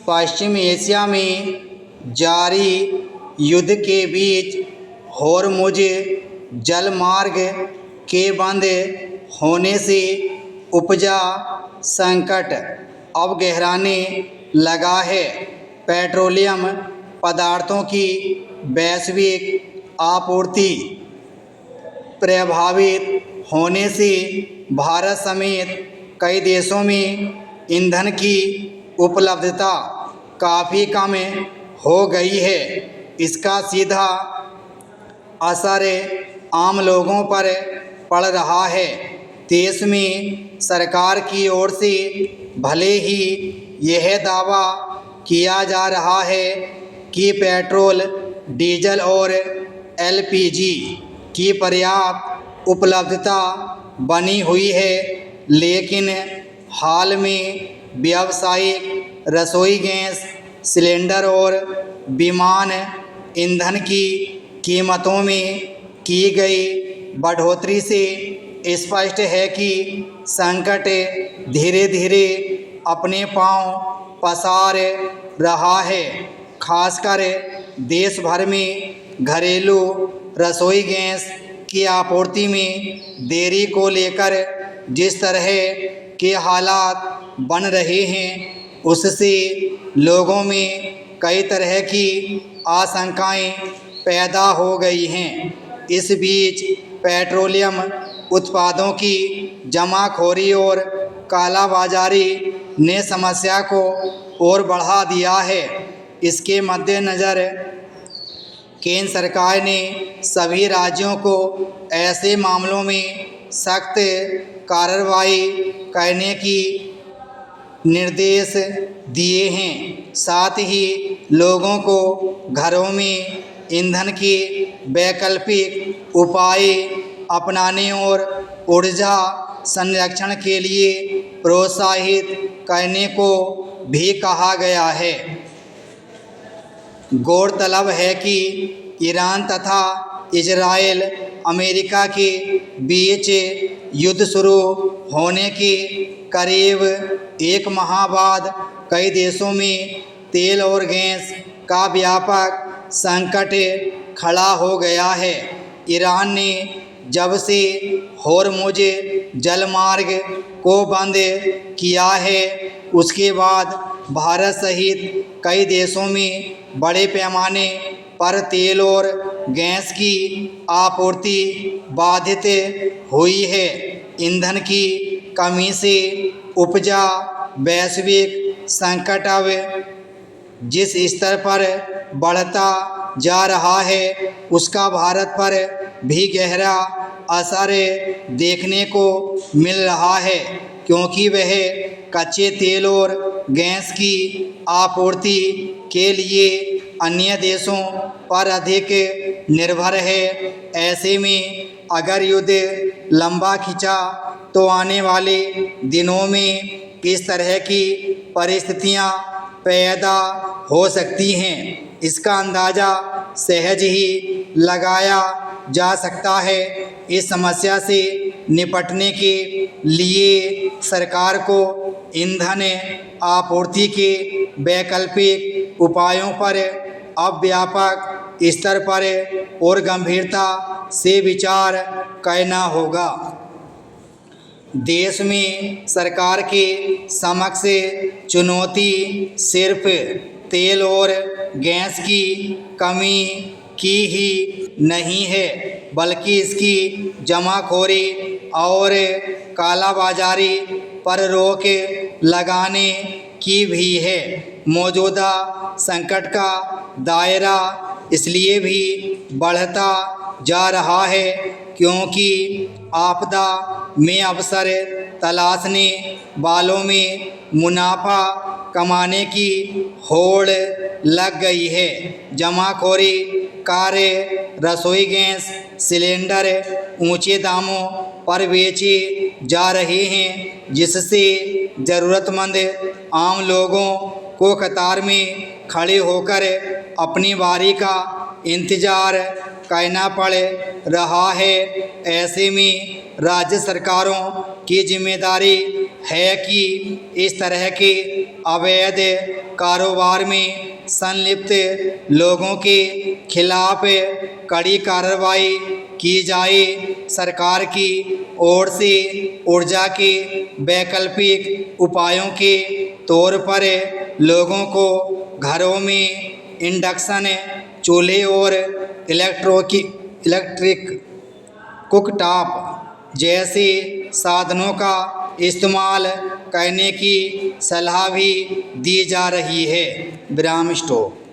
पश्चिम Asia में जारी युद्ध के बीच होर्मुज जलमार्ग के बंद होने से उपजा संकट अब गहराने लगा है। पेट्रोलियम पदार्थों की वैश्विक आपूर्ति प्रभावित होने से भारत समेत कई देशों में ईंधन की उपलब्धता काफ़ी कम हो गई है। इसका सीधा असर आम लोगों पर पड़ रहा है। देश में सरकार की ओर से भले ही यह दावा किया जा रहा है कि पेट्रोल, डीजल और एलपीजी की पर्याप्त उपलब्धता बनी हुई है, लेकिन हाल में व्यावसायिक रसोई गैस सिलेंडर और विमान ईंधन की कीमतों में की गई बढ़ोतरी से स्पष्ट है कि संकट धीरे धीरे अपने पांव पसार रहा है। खासकर देश भर में घरेलू रसोई गैस की आपूर्ति में देरी को लेकर जिस तरह के हालात बन रहे हैं, उससे लोगों में कई तरह की आशंकाएं पैदा हो गई हैं। इस बीच पेट्रोलियम उत्पादों की जमाखोरी और कालाबाजारी ने समस्या को और बढ़ा दिया है। इसके मद्देनज़र केंद्र सरकार ने सभी राज्यों को ऐसे मामलों में सख्त कार्रवाई करने की निर्देश दिए हैं। साथ ही लोगों को घरों में ईंधन के वैकल्पिक उपाय अपनाने और ऊर्जा संरक्षण के लिए प्रोत्साहित करने को भी कहा गया है। गौरतलब है कि ईरान तथा इजराइल अमेरिका के बीच युद्ध शुरू होने के करीब एक माह बाद कई देशों में तेल और गैस का व्यापक संकट खड़ा हो गया है। ईरान ने जब से होर्मुज जलमार्ग को बंद किया है, उसके बाद भारत सहित कई देशों में बड़े पैमाने पर तेल और गैस की आपूर्ति बाधित हुई है। ईंधन की कमी से उपजा वैश्विक संकट अब जिस स्तर पर बढ़ता जा रहा है, उसका भारत पर भी गहरा असर देखने को मिल रहा है, क्योंकि वह कच्चे तेल और गैस की आपूर्ति के लिए अन्य देशों पर अधिक निर्भर है। ऐसे में अगर युद्ध लंबा खिंचा तो आने वाले दिनों में किस तरह की परिस्थितियां पैदा हो सकती हैं, इसका अंदाज़ा सहज ही लगाया जा सकता है। इस समस्या से निपटने के लिए सरकार को ईंधन आपूर्ति के वैकल्पिक उपायों पर अब व्यापक स्तर पर और गंभीरता से विचार करना होगा। देश में सरकार के समक्ष चुनौती सिर्फ तेल और गैस की कमी की ही नहीं है, बल्कि इसकी जमाखोरी और कालाबाजारी पर रोक लगाने की भी है। मौजूदा संकट का दायरा इसलिए भी बढ़ता जा रहा है क्योंकि आपदा में अवसर तलाशने वालों में मुनाफा कमाने की होड़ लग गई है। जमाखोरी कार्य रसोई गैस सिलेंडर ऊंचे दामों पर बेचे जा रहे हैं, जिससे ज़रूरतमंद आम लोगों को कतार में खड़े होकर अपनी बारी का इंतज़ार करना पड़ रहा है। ऐसे में राज्य सरकारों की जिम्मेदारी है कि इस तरह के अवैध कारोबार में संलिप्त लोगों के खिलाफ कड़ी कार्रवाई की जाए। सरकार की ओर से ऊर्जा के वैकल्पिक उपायों के तौर पर लोगों को घरों में इंडक्शन चूल्हे और इलेक्ट्रिक कुकटॉप जैसे साधनों का इस्तेमाल करने की सलाह भी दी जा रही है। विराम स्टॉप।